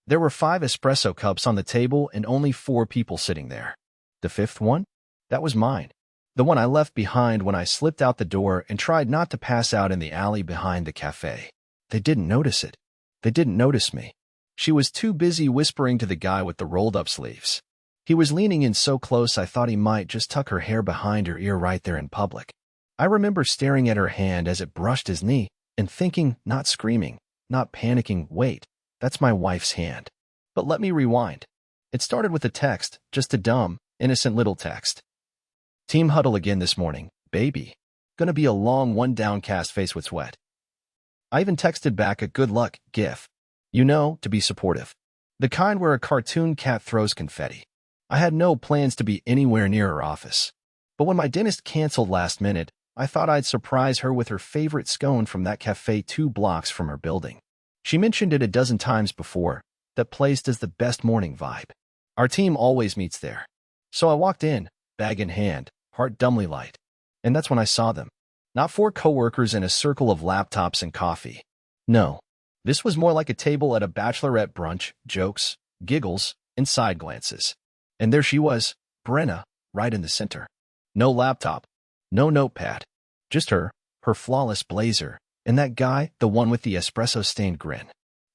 There were 5 espresso cups on the table and only 4 people sitting there. The fifth one? That was mine. The one I left behind when I slipped out the door and tried not to pass out in the alley behind the cafe. They didn't notice it. They didn't notice me. She was too busy whispering to the guy with the rolled-up sleeves. He was leaning in so close I thought he might just tuck her hair behind her ear right there in public. I remember staring at her hand as it brushed his knee and thinking, not screaming, not panicking, wait, that's my wife's hand. But let me rewind. It started with a text, just a dumb, innocent little text. Team huddle again this morning, baby. Gonna be a long one, downcast face with sweat. I even texted back a good luck gif. You know, to be supportive. The kind where a cartoon cat throws confetti. I had no plans to be anywhere near her office. But when my dentist canceled last minute, I thought I'd surprise her with her favorite scone from that cafe 2 blocks from her building. She mentioned it a dozen times before. That place does the best morning vibe. Our team always meets there. So I walked in, bag in hand, heart dumbly light. And that's when I saw them. Not 4 coworkers in a circle of laptops and coffee. No. This was more like a table at a bachelorette brunch, jokes, giggles, and side glances. And there she was, Brenna, right in the center. No laptop, no notepad, just her flawless blazer, and that guy, the one with the espresso-stained grin.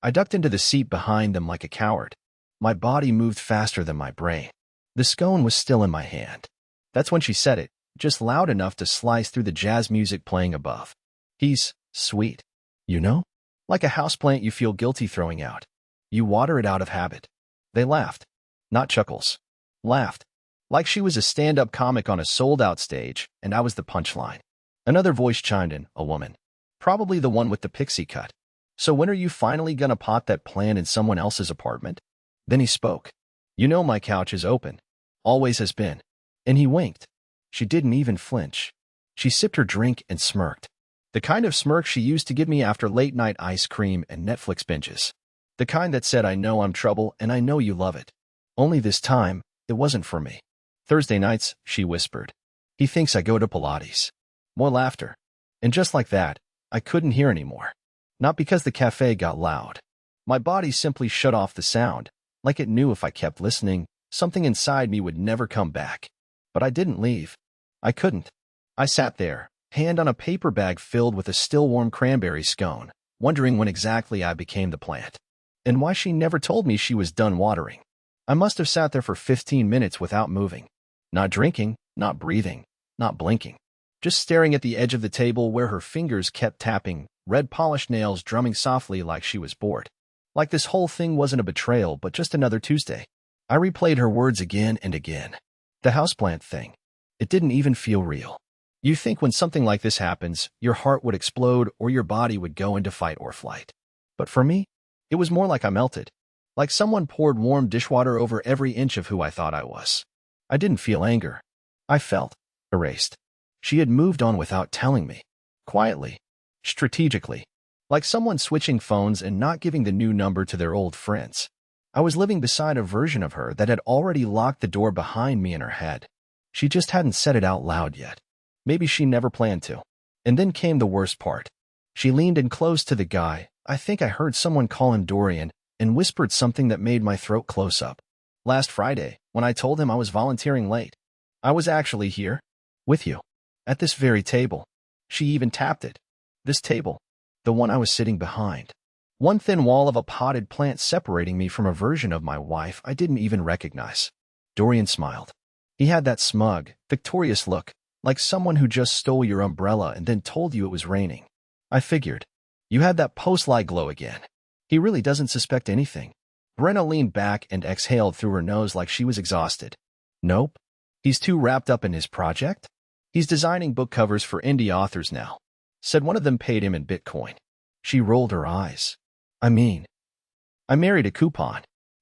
I ducked into the seat behind them like a coward. My body moved faster than my brain. The scone was still in my hand. That's when she said it, just loud enough to slice through the jazz music playing above. He's sweet. You know? Like a houseplant you feel guilty throwing out. You water it out of habit. They laughed. Not chuckles. Laughed. Like she was a stand-up comic on a sold-out stage, and I was the punchline. Another voice chimed in, a woman. Probably the one with the pixie cut. So when are you finally gonna pot that plant in someone else's apartment? Then he spoke. You know my couch is open. Always has been. And he winked. She didn't even flinch. She sipped her drink and smirked. The kind of smirk she used to give me after late-night ice cream and Netflix binges. The kind that said, I know I'm trouble and I know you love it. Only this time, it wasn't for me. Thursday nights, she whispered. He thinks I go to Pilates. More laughter. And just like that, I couldn't hear anymore. Not because the cafe got loud. My body simply shut off the sound, like it knew if I kept listening, something inside me would never come back. But I didn't leave. I couldn't. I sat there, hand on a paper bag filled with a still-warm cranberry scone, wondering when exactly I became the plant. And why she never told me she was done watering. I must have sat there for 15 minutes without moving. Not drinking, not breathing, not blinking. Just staring at the edge of the table where her fingers kept tapping, red polished nails drumming softly like she was bored. Like this whole thing wasn't a betrayal but just another Tuesday. I replayed her words again and again. The houseplant thing. It didn't even feel real. You think when something like this happens, your heart would explode or your body would go into fight or flight. But for me, it was more like I melted. Like someone poured warm dishwater over every inch of who I thought I was. I didn't feel anger. I felt erased. She had moved on without telling me. Quietly. Strategically. Like someone switching phones and not giving the new number to their old friends. I was living beside a version of her that had already locked the door behind me in her head. She just hadn't said it out loud yet. Maybe she never planned to. And then came the worst part. She leaned in close to the guy. I think I heard someone call him Dorian, and whispered something that made my throat close up. Last Friday, when I told him I was volunteering late, I was actually here. With you. At this very table. She even tapped it. This table. The one I was sitting behind. One thin wall of a potted plant separating me from a version of my wife I didn't even recognize. Dorian smiled. He had that smug, victorious look, like someone who just stole your umbrella and then told you it was raining. I figured. You had that post-light glow again. He really doesn't suspect anything. Brenna leaned back and exhaled through her nose like she was exhausted. Nope. He's too wrapped up in his project? He's designing book covers for indie authors now. Said one of them paid him in Bitcoin. She rolled her eyes. I married a coupon.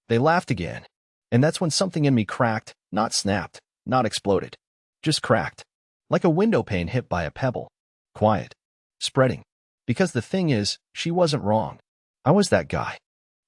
They laughed again. And that's when something in me cracked, not snapped, not exploded. Just cracked. Like a window pane hit by a pebble. Quiet. Spreading. Because the thing is, she wasn't wrong. I was that guy.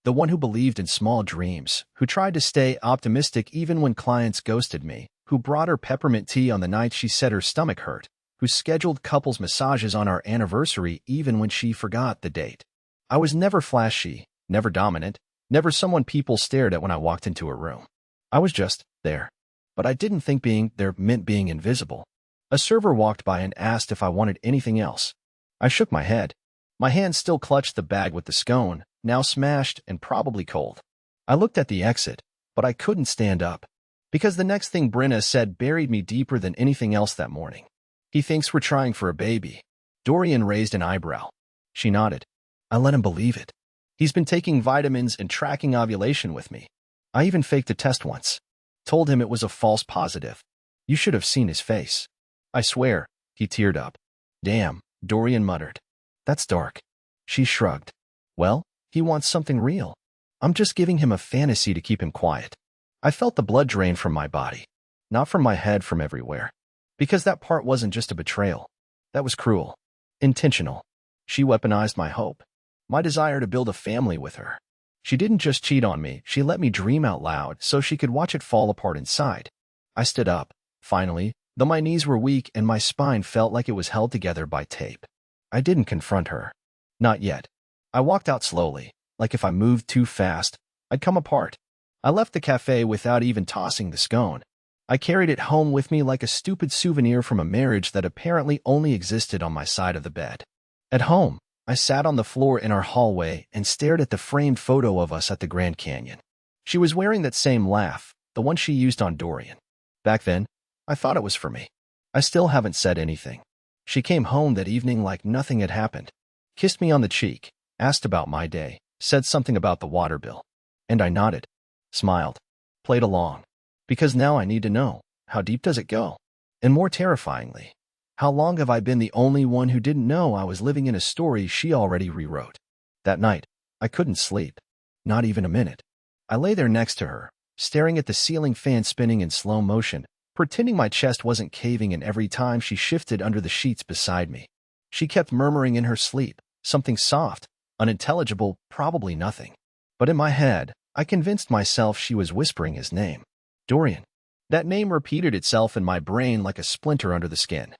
The one who believed in small dreams, who tried to stay optimistic even when clients ghosted me, who brought her peppermint tea on the night she said her stomach hurt, who scheduled couples massages on our anniversary even when she forgot the date. I was never flashy, never dominant, Never someone people stared at when I walked into a room. I was just there. But I didn't think being there meant being invisible. A server walked by and asked if I wanted anything else. I shook my head. My hand still clutched the bag with the scone, now smashed and probably cold. I looked at the exit, but I couldn't stand up. Because the next thing Brenna said buried me deeper than anything else that morning. He thinks we're trying for a baby. Dorian raised an eyebrow. She nodded. I let him believe it. He's been taking vitamins and tracking ovulation with me. I even faked a test once. Told him it was a false positive. You should have seen his face. I swear, he teared up. Damn, Dorian muttered. That's dark. She shrugged. Well, he wants something real. I'm just giving him a fantasy to keep him quiet. I felt the blood drain from my body. Not from my head, from everywhere. Because that part wasn't just a betrayal. That was cruel. Intentional. She weaponized my hope. My desire to build a family with her. She didn't just cheat on me, she let me dream out loud so she could watch it fall apart inside. I stood up, finally, though my knees were weak and my spine felt like it was held together by tape. I didn't confront her. Not yet. I walked out slowly, like if I moved too fast, I'd come apart. I left the cafe without even tossing the scone. I carried it home with me like a stupid souvenir from a marriage that apparently only existed on my side of the bed. At home, I sat on the floor in our hallway and stared at the framed photo of us at the Grand Canyon. She was wearing that same laugh, the one she used on Dorian. Back then, I thought it was for me. I still haven't said anything. She came home that evening like nothing had happened. Kissed me on the cheek, asked about my day, said something about the water bill. And I nodded, smiled, played along. Because now I need to know, how deep does it go? And more terrifyingly, how long have I been the only one who didn't know I was living in a story she already rewrote? That night, I couldn't sleep. Not even a minute. I lay there next to her, staring at the ceiling fan spinning in slow motion, pretending my chest wasn't caving in every time she shifted under the sheets beside me. She kept murmuring in her sleep, something soft, unintelligible, probably nothing. But in my head, I convinced myself she was whispering his name. Dorian. That name repeated itself in my brain like a splinter under the skin.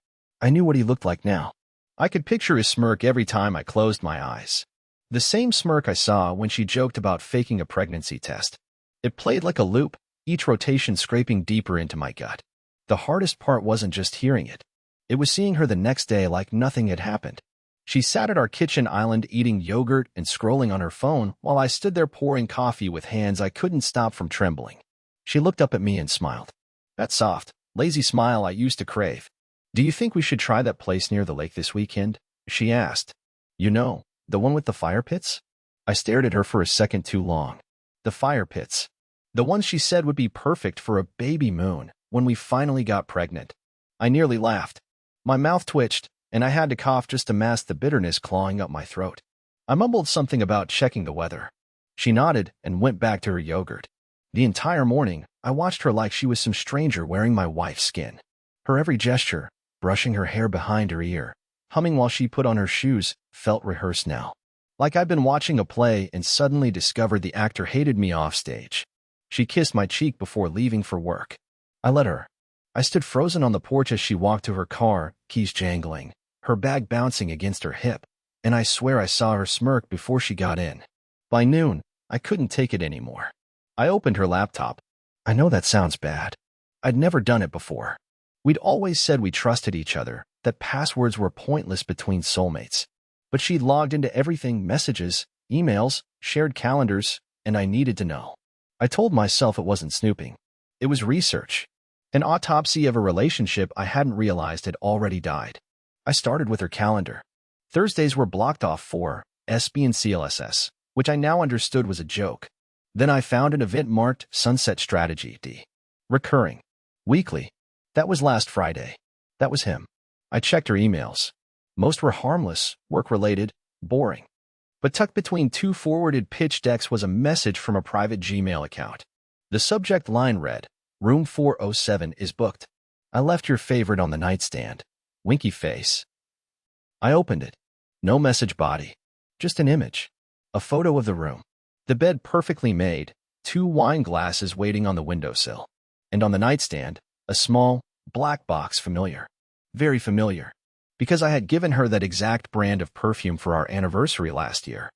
I knew what he looked like now. I could picture his smirk every time I closed my eyes. The same smirk I saw when she joked about faking a pregnancy test. It played like a loop, each rotation scraping deeper into my gut. The hardest part wasn't just hearing it. It was seeing her the next day like nothing had happened. She sat at our kitchen island eating yogurt and scrolling on her phone while I stood there pouring coffee with hands I couldn't stop from trembling. She looked up at me and smiled. That soft, lazy smile I used to crave. Do you think we should try that place near the lake this weekend? She asked. You know, the one with the fire pits? I stared at her for a second too long. The fire pits. The one she said would be perfect for a baby moon when we finally got pregnant. I nearly laughed. My mouth twitched, and I had to cough just to mask the bitterness clawing up my throat. I mumbled something about checking the weather. She nodded and went back to her yogurt. The entire morning, I watched her like she was some stranger wearing my wife's skin. Her every gesture, brushing her hair behind her ear, humming while she put on her shoes, felt rehearsed now. Like I'd been watching a play and suddenly discovered the actor hated me off stage. She kissed my cheek before leaving for work. I let her. I stood frozen on the porch as she walked to her car, keys jangling, her bag bouncing against her hip, and I swear I saw her smirk before she got in. By noon, I couldn't take it anymore. I opened her laptop. I know that sounds bad. I'd never done it before. We'd always said we trusted each other, that passwords were pointless between soulmates. But she'd logged into everything, messages, emails, shared calendars, and I needed to know. I told myself it wasn't snooping. It was research. An autopsy of a relationship I hadn't realized had already died. I started with her calendar. Thursdays were blocked off for SB and CLSS, which I now understood was a joke. Then I found an event marked Sunset Strategy D. Recurring. Weekly. That was last Friday. That was him. I checked her emails. Most were harmless, work-related, boring. But tucked between two forwarded pitch decks was a message from a private Gmail account. The subject line read, Room 407 is booked. I left your favorite on the nightstand. Winky face. I opened it. No message body. Just an image. A photo of the room. The bed perfectly made, 2 wine glasses waiting on the windowsill. And on the nightstand, a small, black box familiar. Very familiar. Because I had given her that exact brand of perfume for our anniversary last year.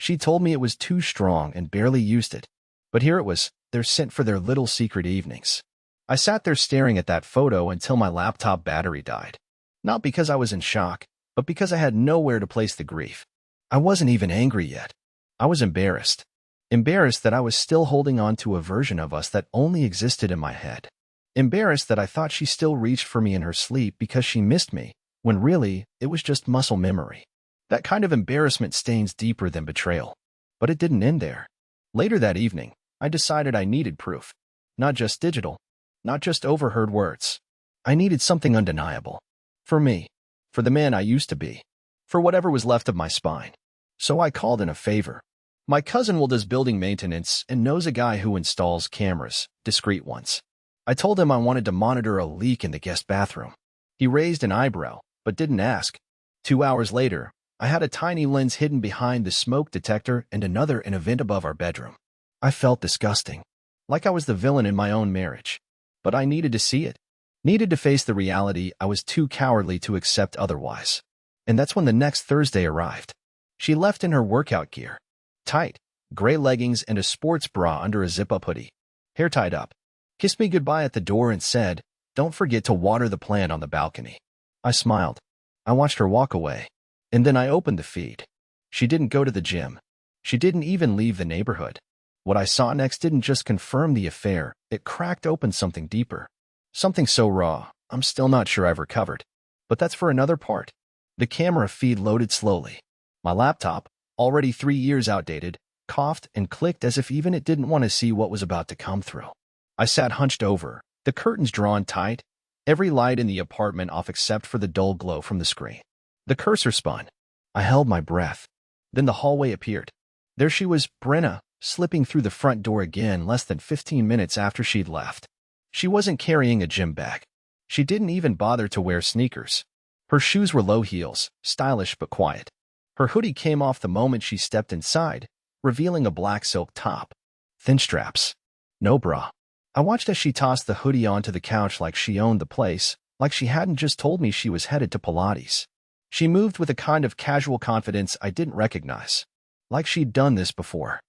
She told me it was too strong and barely used it. But here it was, their scent for their little secret evenings. I sat there staring at that photo until my laptop battery died. Not because I was in shock, but because I had nowhere to place the grief. I wasn't even angry yet. I was embarrassed. Embarrassed that I was still holding on to a version of us that only existed in my head. Embarrassed that I thought she still reached for me in her sleep because she missed me, when really, it was just muscle memory. That kind of embarrassment stains deeper than betrayal. But it didn't end there. Later that evening, I decided I needed proof. Not just digital. Not just overheard words. I needed something undeniable. For me. For the man I used to be. For whatever was left of my spine. So I called in a favor. My cousin does building maintenance and knows a guy who installs cameras, discreet ones. I told him I wanted to monitor a leak in the guest bathroom. He raised an eyebrow, but didn't ask. 2 hours later, I had a tiny lens hidden behind the smoke detector and another in a vent above our bedroom. I felt disgusting. Like I was the villain in my own marriage. But I needed to see it. Needed to face the reality I was too cowardly to accept otherwise. And that's when the next Thursday arrived. She left in her workout gear. Tight, gray leggings and a sports bra under a zip-up hoodie. Hair tied up. Kissed me goodbye at the door and said, "Don't forget to water the plant on the balcony." I smiled. I watched her walk away. And then I opened the feed. She didn't go to the gym. She didn't even leave the neighborhood. What I saw next didn't just confirm the affair, it cracked open something deeper. Something so raw, I'm still not sure I've recovered. But that's for another part. The camera feed loaded slowly. My laptop, already 3 years outdated, coughed and clicked as if even it didn't want to see what was about to come through. I sat hunched over, the curtains drawn tight, every light in the apartment off except for the dull glow from the screen. The cursor spun. I held my breath. Then the hallway appeared. There she was, Brenna, slipping through the front door again less than 15 minutes after she'd left. She wasn't carrying a gym bag. She didn't even bother to wear sneakers. Her shoes were low heels, stylish but quiet. Her hoodie came off the moment she stepped inside, revealing a black silk top. Thin straps. No bra. I watched as she tossed the hoodie onto the couch like she owned the place, like she hadn't just told me she was headed to Pilates. She moved with a kind of casual confidence I didn't recognize. Like she'd done this before.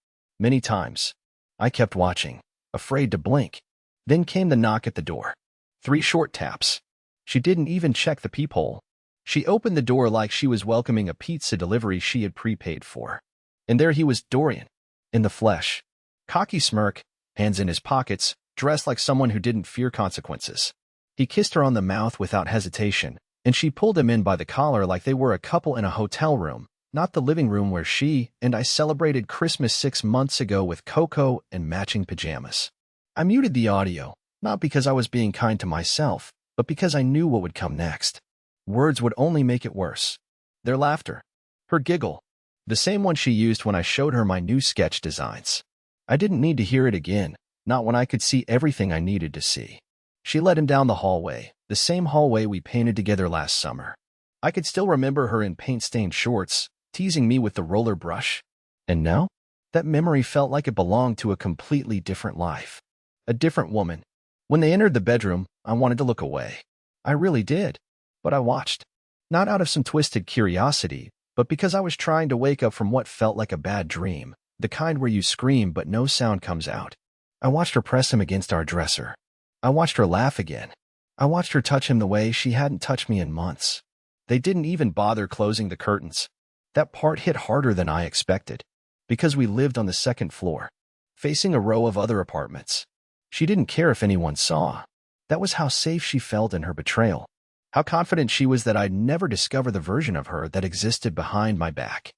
Many times. I kept watching, afraid to blink. Then came the knock at the door. 3 short taps. She didn't even check the peephole. She opened the door like she was welcoming a pizza delivery she had prepaid for. And there he was, Dorian. In the flesh. Cocky smirk, hands in his pockets, dressed like someone who didn't fear consequences. He kissed her on the mouth without hesitation, and she pulled him in by the collar like they were a couple in a hotel room, not the living room where she and I celebrated Christmas 6 months ago with cocoa and matching pajamas. I muted the audio, not because I was being kind to myself, but because I knew what would come next. Words would only make it worse. Their laughter. Her giggle. The same one she used when I showed her my new sketch designs. I didn't need to hear it again, not when I could see everything I needed to see. She led him down the hallway, the same hallway we painted together last summer. I could still remember her in paint-stained shorts, teasing me with the roller brush. And now? That memory felt like it belonged to a completely different life. A different woman. When they entered the bedroom, I wanted to look away. I really did. But I watched. Not out of some twisted curiosity, but because I was trying to wake up from what felt like a bad dream, the kind where you scream but no sound comes out. I watched her press him against our dresser. I watched her laugh again. I watched her touch him the way she hadn't touched me in months. They didn't even bother closing the curtains. That part hit harder than I expected. Because we lived on the 2nd floor, facing a row of other apartments. She didn't care if anyone saw. That was how safe she felt in her betrayal. How confident she was that I'd never discover the version of her that existed behind my back.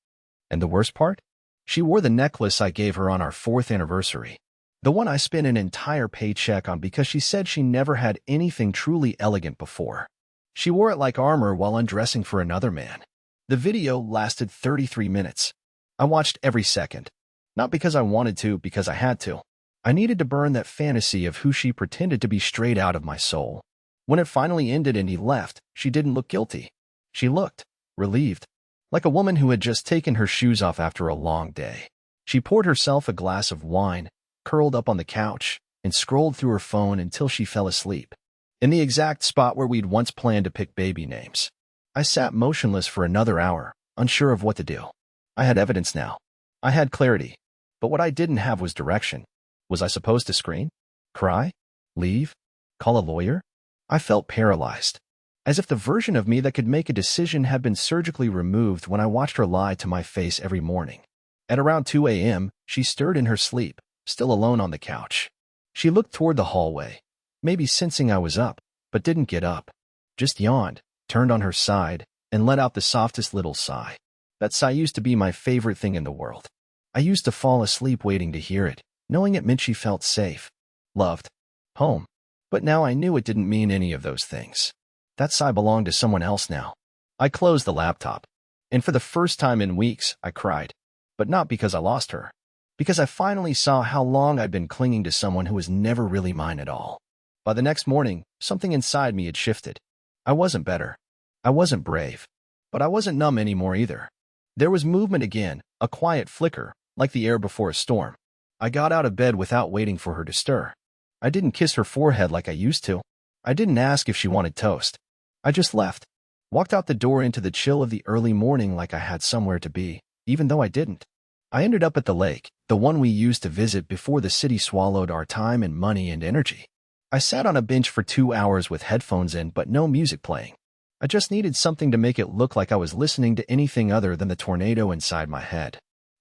And the worst part? She wore the necklace I gave her on our 4th anniversary. The one I spent an entire paycheck on because she said she never had anything truly elegant before. She wore it like armor while undressing for another man. The video lasted 33 minutes. I watched every second. Not because I wanted to, because I had to. I needed to burn that fantasy of who she pretended to be straight out of my soul. When it finally ended and he left, she didn't look guilty. She looked relieved, like a woman who had just taken her shoes off after a long day. She poured herself a glass of wine, curled up on the couch, and scrolled through her phone until she fell asleep. In the exact spot where we'd once planned to pick baby names. I sat motionless for another hour, unsure of what to do. I had evidence now. I had clarity, but what I didn't have was direction. Was I supposed to scream? Cry? Leave? Call a lawyer? I felt paralyzed, as if the version of me that could make a decision had been surgically removed when I watched her lie to my face every morning. At around 2 a.m., she stirred in her sleep, still alone on the couch. She looked toward the hallway, maybe sensing I was up, but didn't get up. Just yawned, turned on her side, and let out the softest little sigh. That sigh used to be my favorite thing in the world. I used to fall asleep waiting to hear it, knowing it meant she felt safe, loved, home. But now I knew it didn't mean any of those things. That sigh belonged to someone else now. I closed the laptop, and for the first time in weeks, I cried. But not because I lost her. Because I finally saw how long I'd been clinging to someone who was never really mine at all. By the next morning, something inside me had shifted. I wasn't better. I wasn't brave. But I wasn't numb anymore either. There was movement again, a quiet flicker, like the air before a storm. I got out of bed without waiting for her to stir. I didn't kiss her forehead like I used to. I didn't ask if she wanted toast. I just left. Walked out the door into the chill of the early morning like I had somewhere to be, even though I didn't. I ended up at the lake, the one we used to visit before the city swallowed our time and money and energy. I sat on a bench for 2 hours with headphones in but no music playing. I just needed something to make it look like I was listening to anything other than the tornado inside my head.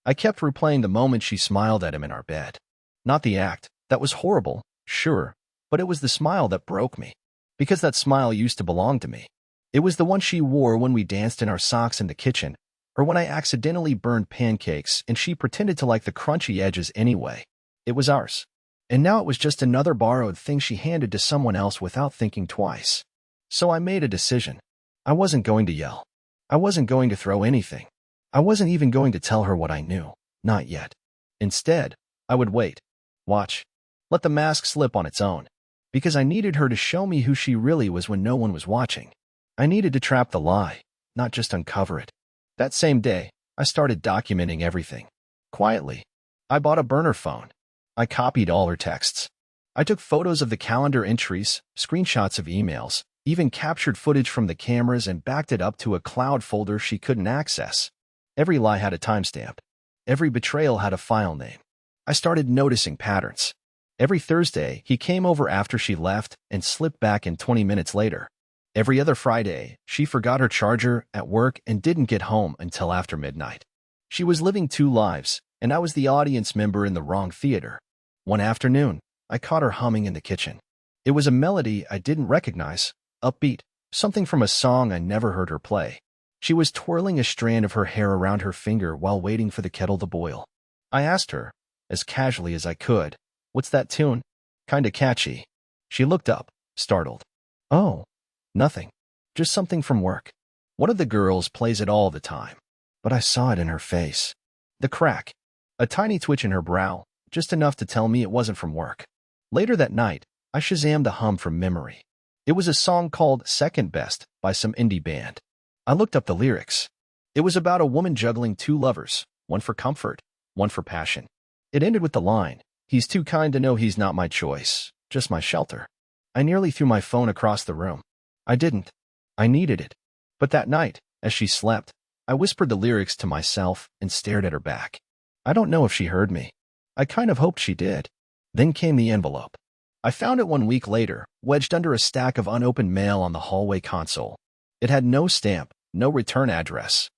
I kept replaying the moment she smiled at him in our bed. Not the act. That was horrible, sure, but it was the smile that broke me. Because that smile used to belong to me. It was the one she wore when we danced in our socks in the kitchen, or when I accidentally burned pancakes and she pretended to like the crunchy edges anyway. It was ours. And now it was just another borrowed thing she handed to someone else without thinking twice. So I made a decision. I wasn't going to yell. I wasn't going to throw anything. I wasn't even going to tell her what I knew. Not yet. Instead, I would wait. Watch. Let the mask slip on its own. Because I needed her to show me who she really was when no one was watching. I needed to trap the lie, not just uncover it. That same day, I started documenting everything. Quietly. I bought a burner phone. I copied all her texts. I took photos of the calendar entries, screenshots of emails, even captured footage from the cameras and backed it up to a cloud folder she couldn't access. Every lie had a timestamp. Every betrayal had a file name. I started noticing patterns. Every Thursday, he came over after she left and slipped back in 20 minutes later. Every other Friday, she forgot her charger at work and didn't get home until after midnight. She was living 2 lives, and I was the audience member in the wrong theater. One afternoon, I caught her humming in the kitchen. It was a melody I didn't recognize, upbeat, something from a song I never heard her play. She was twirling a strand of her hair around her finger while waiting for the kettle to boil. I asked her, as casually as I could, "What's that tune? Kinda catchy." She looked up, startled. "Oh, nothing. Just something from work. One of the girls plays it all the time." But I saw it in her face. The crack. A tiny twitch in her brow, just enough to tell me it wasn't from work. Later that night, I Shazammed a hum from memory. It was a song called Second Best by some indie band. I looked up the lyrics. It was about a woman juggling 2 lovers, one for comfort, one for passion. It ended with the line, "He's too kind to know he's not my choice, just my shelter." I nearly threw my phone across the room. I didn't. I needed it. But that night, as she slept, I whispered the lyrics to myself and stared at her back. I don't know if she heard me. I kind of hoped she did. Then came the envelope. I found it 1 week later, wedged under a stack of unopened mail on the hallway console. It had no stamp, no return address.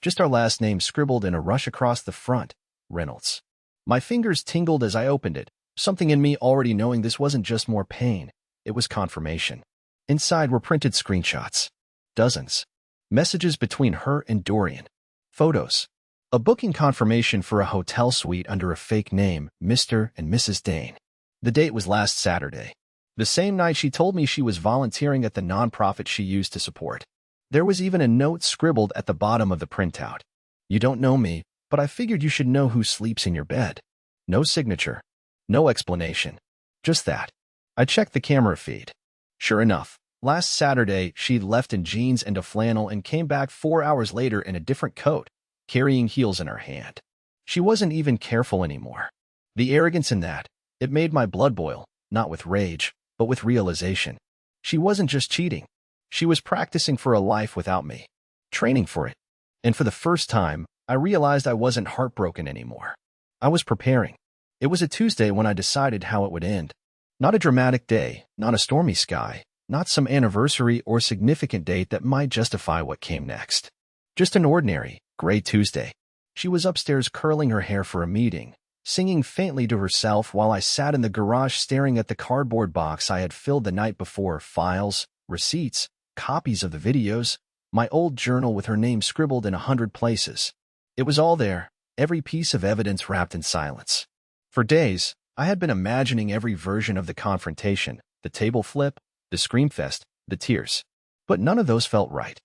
Just our last name scribbled in a rush across the front, Reynolds. My fingers tingled as I opened it, something in me already knowing this wasn't just more pain, it was confirmation. Inside were printed screenshots. Dozens. Messages between her and Dorian. Photos. A booking confirmation for a hotel suite under a fake name, Mr. and Mrs. Dane. The date was last Saturday. The same night she told me she was volunteering at the nonprofit she used to support. There was even a note scribbled at the bottom of the printout. "You don't know me, but I figured you should know who sleeps in your bed." No signature. No explanation. Just that. I checked the camera feed. Sure enough, last Saturday she'd left in jeans and a flannel and came back 4 hours later in a different coat, carrying heels in her hand. She wasn't even careful anymore. The arrogance in that, it made my blood boil, not with rage, but with realization. She wasn't just cheating. She was practicing for a life without me. Training for it. And for the first time, I realized I wasn't heartbroken anymore. I was preparing. It was a Tuesday when I decided how it would end. Not a dramatic day, not a stormy sky, not some anniversary or significant date that might justify what came next. Just an ordinary, gray Tuesday. She was upstairs curling her hair for a meeting, singing faintly to herself while I sat in the garage staring at the cardboard box I had filled the night before, files, receipts, copies of the videos, my old journal with her name scribbled in 100 places. It was all there, every piece of evidence wrapped in silence. For days, I had been imagining every version of the confrontation, the table flip, the scream fest, the tears. But none of those felt right.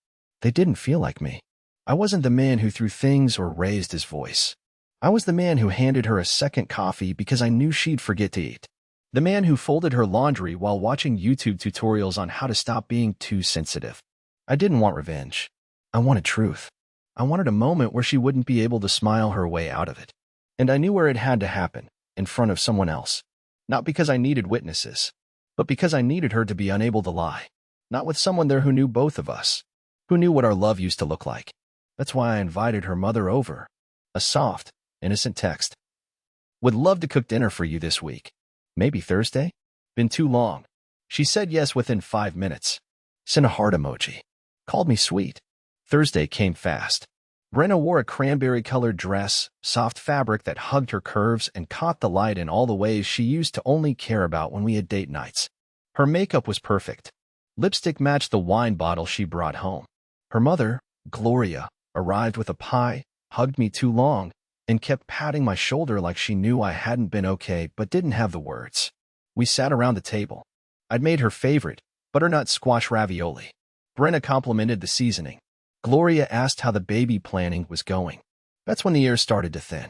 They didn't feel like me. I wasn't the man who threw things or raised his voice. I was the man who handed her a second coffee because I knew she'd forget to eat. The man who folded her laundry while watching YouTube tutorials on how to stop being too sensitive. I didn't want revenge. I wanted truth. I wanted a moment where she wouldn't be able to smile her way out of it. And I knew where it had to happen, in front of someone else. Not because I needed witnesses, but because I needed her to be unable to lie. Not with someone there who knew both of us, who knew what our love used to look like. That's why I invited her mother over. A soft, innocent text. Would love to cook dinner for you this week. Maybe Thursday? Been too long. She said yes within 5 minutes. Sent a heart emoji. Called me sweet. Thursday came fast. Brenna wore a cranberry-colored dress, soft fabric that hugged her curves and caught the light in all the ways she used to only care about when we had date nights. Her makeup was perfect. Lipstick matched the wine bottle she brought home. Her mother, Gloria, arrived with a pie, hugged me too long, and kept patting my shoulder like she knew I hadn't been okay but didn't have the words. We sat around the table. I'd made her favorite, butternut squash ravioli. Brenna complimented the seasoning. Gloria asked how the baby planning was going. That's when the air started to thin.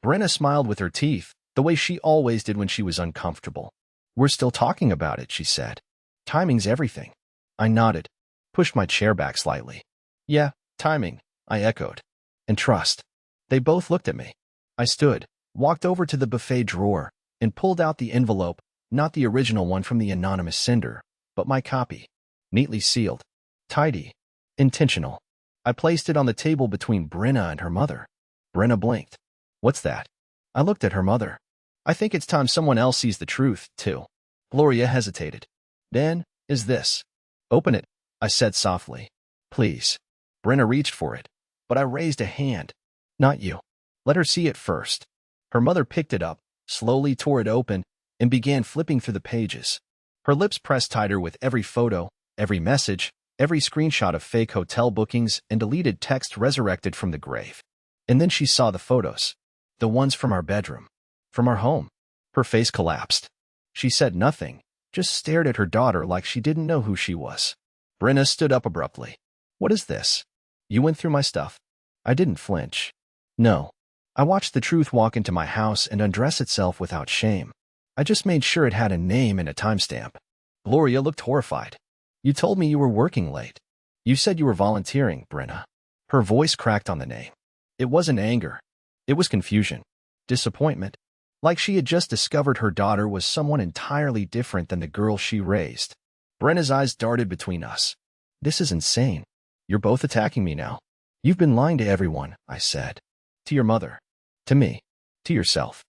Brenna smiled with her teeth, the way she always did when she was uncomfortable. We're still talking about it, she said. Timing's everything. I nodded, pushed my chair back slightly. Yeah, timing, I echoed. And trust. They both looked at me. I stood, walked over to the buffet drawer, and pulled out the envelope, not the original one from the anonymous sender, but my copy. Neatly sealed. Tidy. Intentional. I placed it on the table between Brenna and her mother. Brenna blinked. What's that? I looked at her mother. I think it's time someone else sees the truth, too. Gloria hesitated. Then, is this? Open it, I said softly. Please. Brenna reached for it, but I raised a hand. Not you. Let her see it first. Her mother picked it up, slowly tore it open, and began flipping through the pages. Her lips pressed tighter with every photo, every message, every screenshot of fake hotel bookings and deleted text resurrected from the grave. And then she saw the photos. The ones from our bedroom. From our home. Her face collapsed. She said nothing, just stared at her daughter like she didn't know who she was. Brenna stood up abruptly. What is this? You went through my stuff. I didn't flinch. No. I watched the truth walk into my house and undress itself without shame. I just made sure it had a name and a timestamp. Gloria looked horrified. You told me you were working late. You said you were volunteering, Brenna. Her voice cracked on the name. It wasn't anger. It was confusion. Disappointment. Like she had just discovered her daughter was someone entirely different than the girl she raised. Brenna's eyes darted between us. This is insane. You're both attacking me now. You've been lying to everyone, I said. To your mother. To me. To yourself.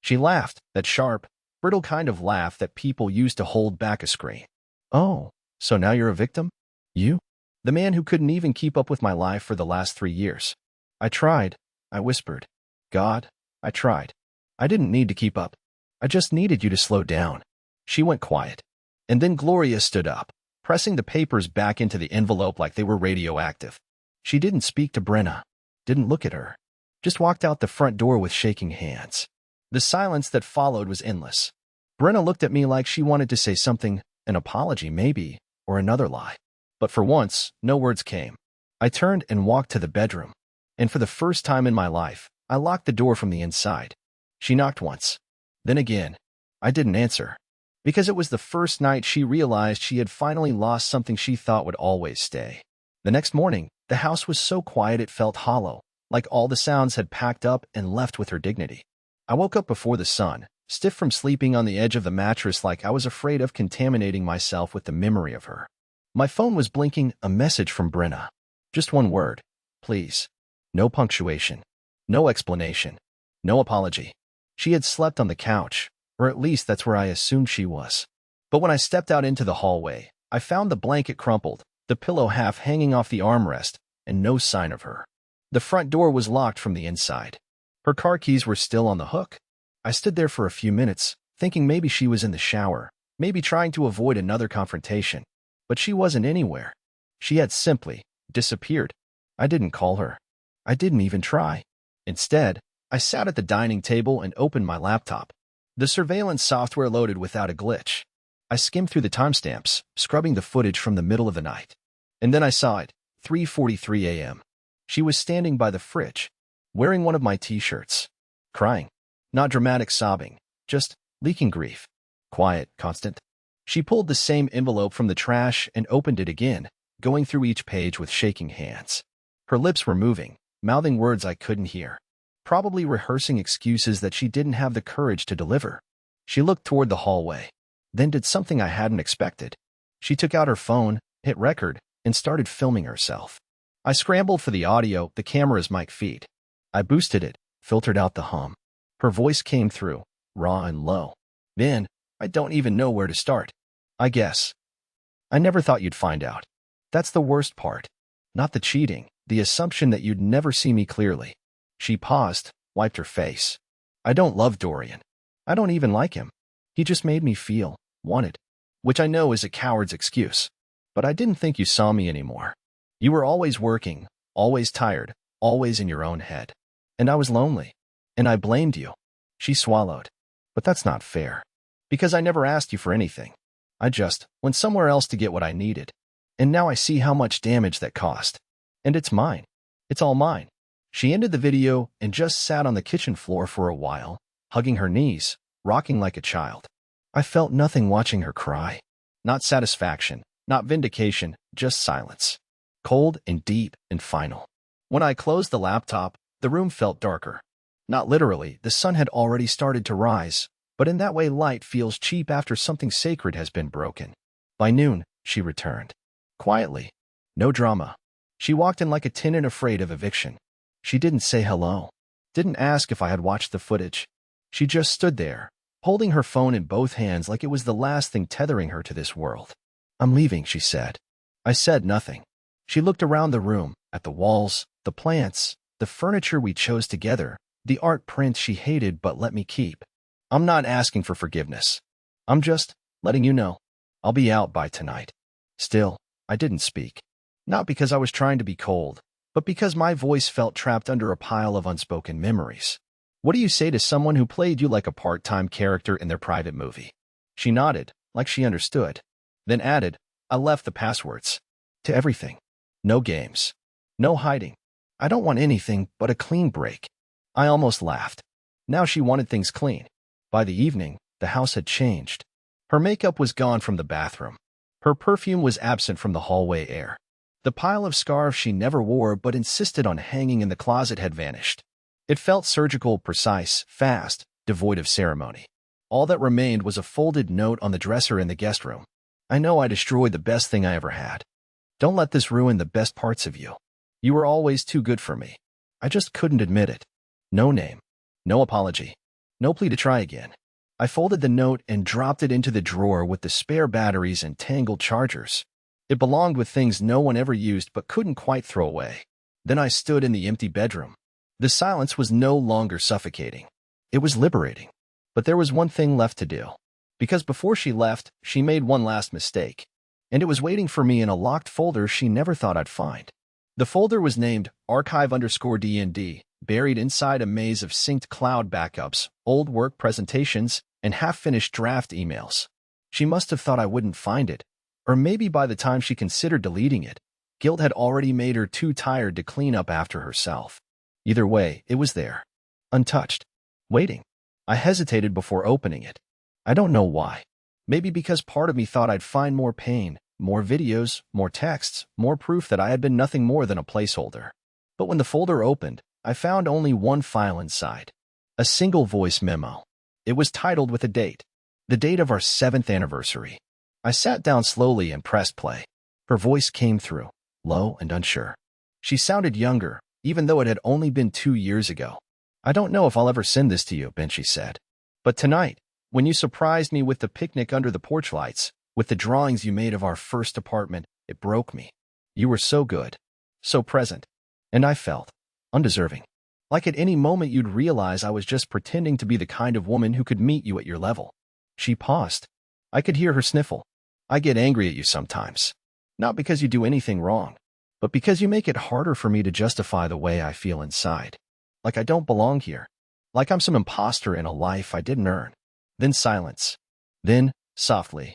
She laughed, that sharp, brittle kind of laugh that people use to hold back a scream. Oh, so now you're a victim? You? The man who couldn't even keep up with my life for the last 3 years. I tried, I whispered. God, I tried. I didn't need to keep up. I just needed you to slow down. She went quiet. And then Gloria stood up, pressing the papers back into the envelope like they were radioactive. She didn't speak to Brenna, didn't look at her, just walked out the front door with shaking hands. The silence that followed was endless. Brenna looked at me like she wanted to say something, an apology maybe, or another lie. But for once, no words came. I turned and walked to the bedroom. And for the first time in my life, I locked the door from the inside. She knocked once. Then again. I didn't answer. Because it was the first night she realized she had finally lost something she thought would always stay. The next morning, the house was so quiet it felt hollow, like all the sounds had packed up and left with her dignity. I woke up before the sun, stiff from sleeping on the edge of the mattress like I was afraid of contaminating myself with the memory of her. My phone was blinking, a message from Brenna. Just one word. Please. No punctuation. No explanation. No apology. She had slept on the couch, or at least that's where I assumed she was. But when I stepped out into the hallway, I found the blanket crumpled, the pillow half hanging off the armrest, and no sign of her. The front door was locked from the inside. Her car keys were still on the hook. I stood there for a few minutes, thinking maybe she was in the shower, maybe trying to avoid another confrontation. But she wasn't anywhere. She had simply disappeared. I didn't call her. I didn't even try. Instead, I sat at the dining table and opened my laptop. The surveillance software loaded without a glitch. I skimmed through the timestamps, scrubbing the footage from the middle of the night. And then I saw it, 3:43 a.m. She was standing by the fridge, wearing one of my t-shirts, crying. Not dramatic sobbing, just leaking grief. Quiet, constant. She pulled the same envelope from the trash and opened it again, going through each page with shaking hands. Her lips were moving, mouthing words I couldn't hear, probably rehearsing excuses that she didn't have the courage to deliver. She looked toward the hallway, then did something I hadn't expected. She took out her phone, hit record, and started filming herself. I scrambled for the audio the camera's mic feed. I boosted it, filtered out the hum. Her voice came through, raw and low. Then, I don't even know where to start. I guess. I never thought you'd find out. That's the worst part. Not the cheating, the assumption that you'd never see me clearly. She paused, wiped her face. I don't love Dorian. I don't even like him. He just made me feel wanted, which I know is a coward's excuse. But I didn't think you saw me anymore. You were always working, always tired, always in your own head. And I was lonely. And I blamed you. She swallowed. But that's not fair. Because I never asked you for anything. I just went somewhere else to get what I needed. And now I see how much damage that cost. And it's mine. It's all mine. She ended the video and just sat on the kitchen floor for a while, hugging her knees, rocking like a child. I felt nothing watching her cry. Not satisfaction, not vindication, just silence. Cold and deep and final. When I closed the laptop, the room felt darker. Not literally, the sun had already started to rise, but in that way light feels cheap after something sacred has been broken. By noon, she returned. Quietly. No drama. She walked in like a tenant afraid of eviction. She didn't say hello. Didn't ask if I had watched the footage. She just stood there, holding her phone in both hands like it was the last thing tethering her to this world. I'm leaving, she said. I said nothing. She looked around the room, at the walls, the plants, the furniture we chose together, the art prints she hated but let me keep. I'm not asking for forgiveness. I'm just letting you know. I'll be out by tonight. Still, I didn't speak. Not because I was trying to be cold, but because my voice felt trapped under a pile of unspoken memories. What do you say to someone who played you like a part-time character in their private movie? She nodded, like she understood. Then added, I left the passwords. To everything. No games. No hiding. I don't want anything but a clean break. I almost laughed. Now she wanted things clean. By the evening, the house had changed. Her makeup was gone from the bathroom. Her perfume was absent from the hallway air. The pile of scarves she never wore but insisted on hanging in the closet had vanished. It felt surgical, precise, fast, devoid of ceremony. All that remained was a folded note on the dresser in the guest room. I know I destroyed the best thing I ever had. Don't let this ruin the best parts of you. You were always too good for me. I just couldn't admit it. No name. No apology. No plea to try again. I folded the note and dropped it into the drawer with the spare batteries and tangled chargers. It belonged with things no one ever used but couldn't quite throw away. Then I stood in the empty bedroom. The silence was no longer suffocating. It was liberating. But there was one thing left to do. Because before she left, she made one last mistake. And it was waiting for me in a locked folder she never thought I'd find. The folder was named archive_DND, buried inside a maze of synced cloud backups, old work presentations, and half-finished draft emails. She must have thought I wouldn't find it. Or maybe by the time she considered deleting it, guilt had already made her too tired to clean up after herself. Either way, it was there. Untouched. Waiting. I hesitated before opening it. I don't know why. Maybe because part of me thought I'd find more pain, more videos, more texts, more proof that I had been nothing more than a placeholder. But when the folder opened, I found only one file inside. A single voice memo. It was titled with a date. The date of our 7th anniversary. I sat down slowly and pressed play. Her voice came through, low and unsure. She sounded younger, even though it had only been 2 years ago. I don't know if I'll ever send this to you, Ben, she said. But tonight, when you surprised me with the picnic under the porch lights, with the drawings you made of our first apartment, it broke me. You were so good, so present, and I felt undeserving. Like at any moment you'd realize I was just pretending to be the kind of woman who could meet you at your level. She paused. I could hear her sniffle. I get angry at you sometimes. Not because you do anything wrong, but because you make it harder for me to justify the way I feel inside. Like I don't belong here. Like I'm some imposter in a life I didn't earn. Then silence. Then, softly.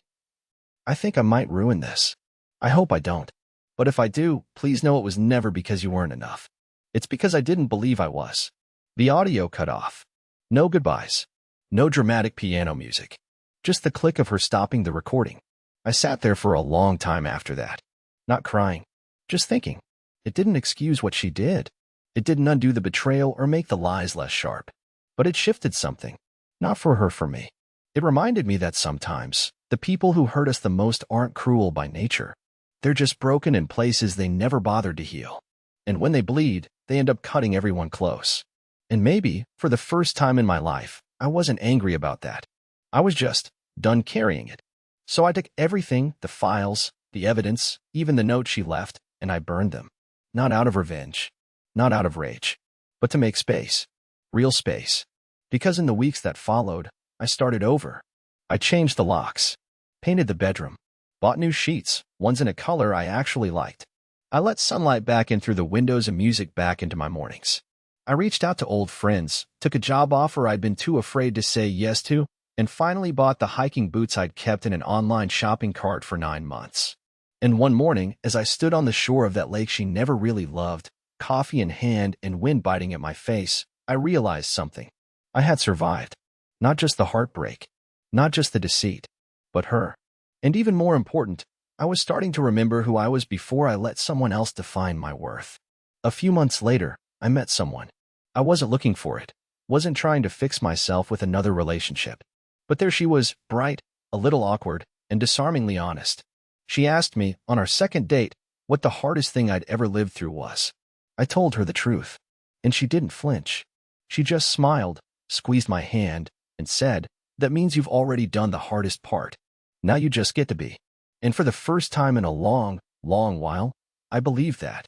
I think I might ruin this. I hope I don't. But if I do, please know it was never because you weren't enough. It's because I didn't believe I was. The audio cut off. No goodbyes. No dramatic piano music. Just the click of her stopping the recording. I sat there for a long time after that. Not crying. Just thinking. It didn't excuse what she did. It didn't undo the betrayal or make the lies less sharp. But it shifted something. Not for her, for me. It reminded me that sometimes, the people who hurt us the most aren't cruel by nature. They're just broken in places they never bothered to heal. And when they bleed, they end up cutting everyone close. And maybe, for the first time in my life, I wasn't angry about that. I was just done carrying it. So I took everything, the files, the evidence, even the note she left, and I burned them. Not out of revenge. Not out of rage. But to make space. Real space. Because in the weeks that followed, I started over. I changed the locks. Painted the bedroom. Bought new sheets, ones in a color I actually liked. I let sunlight back in through the windows and music back into my mornings. I reached out to old friends, took a job offer I'd been too afraid to say yes to, and finally bought the hiking boots I'd kept in an online shopping cart for 9 months. And one morning, as I stood on the shore of that lake she never really loved, coffee in hand and wind biting at my face, I realized something. I had survived. Not just the heartbreak, not just the deceit, but her. And even more important, I was starting to remember who I was before I let someone else define my worth. A few months later, I met someone. I wasn't looking for it, wasn't trying to fix myself with another relationship. But there she was, bright, a little awkward, and disarmingly honest. She asked me, on our second date, what the hardest thing I'd ever lived through was. I told her the truth. And she didn't flinch. She just smiled, squeezed my hand, and said, "That means you've already done the hardest part. Now you just get to be." And for the first time in a long, long while, I believed that.